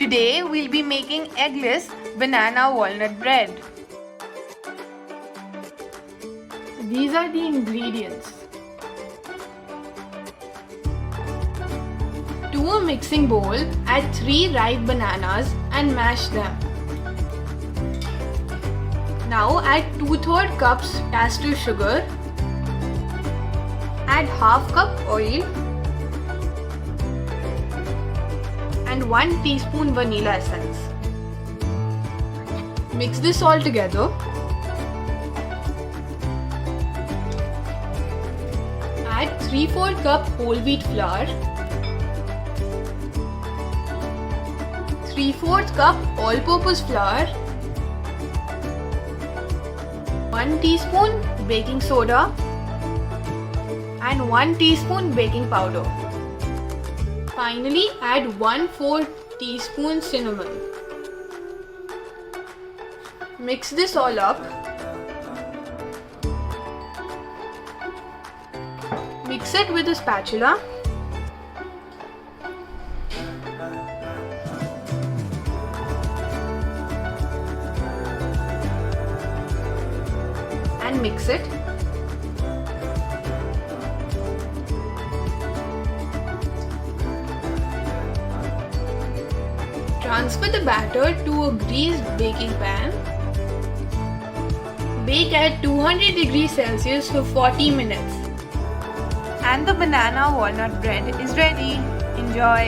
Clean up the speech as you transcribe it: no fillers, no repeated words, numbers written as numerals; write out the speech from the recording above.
Today we'll be making eggless banana walnut bread. These are the ingredients. To a mixing bowl, add 3 ripe bananas and mash them. Now add 2/3 cups castor sugar. Add half cup oil and 1 teaspoon vanilla essence. Mix this all together. Add 3/4 cup whole wheat flour, 3/4 cup all-purpose flour, 1 teaspoon baking soda and 1 teaspoon baking powder. Finally, add 1/4 teaspoon cinnamon. Mix this all up. Mix it with a spatula. And mix it. Transfer the batter to a greased baking pan. Bake at 200 degrees Celsius for 40 minutes. And the banana walnut bread is ready. Enjoy!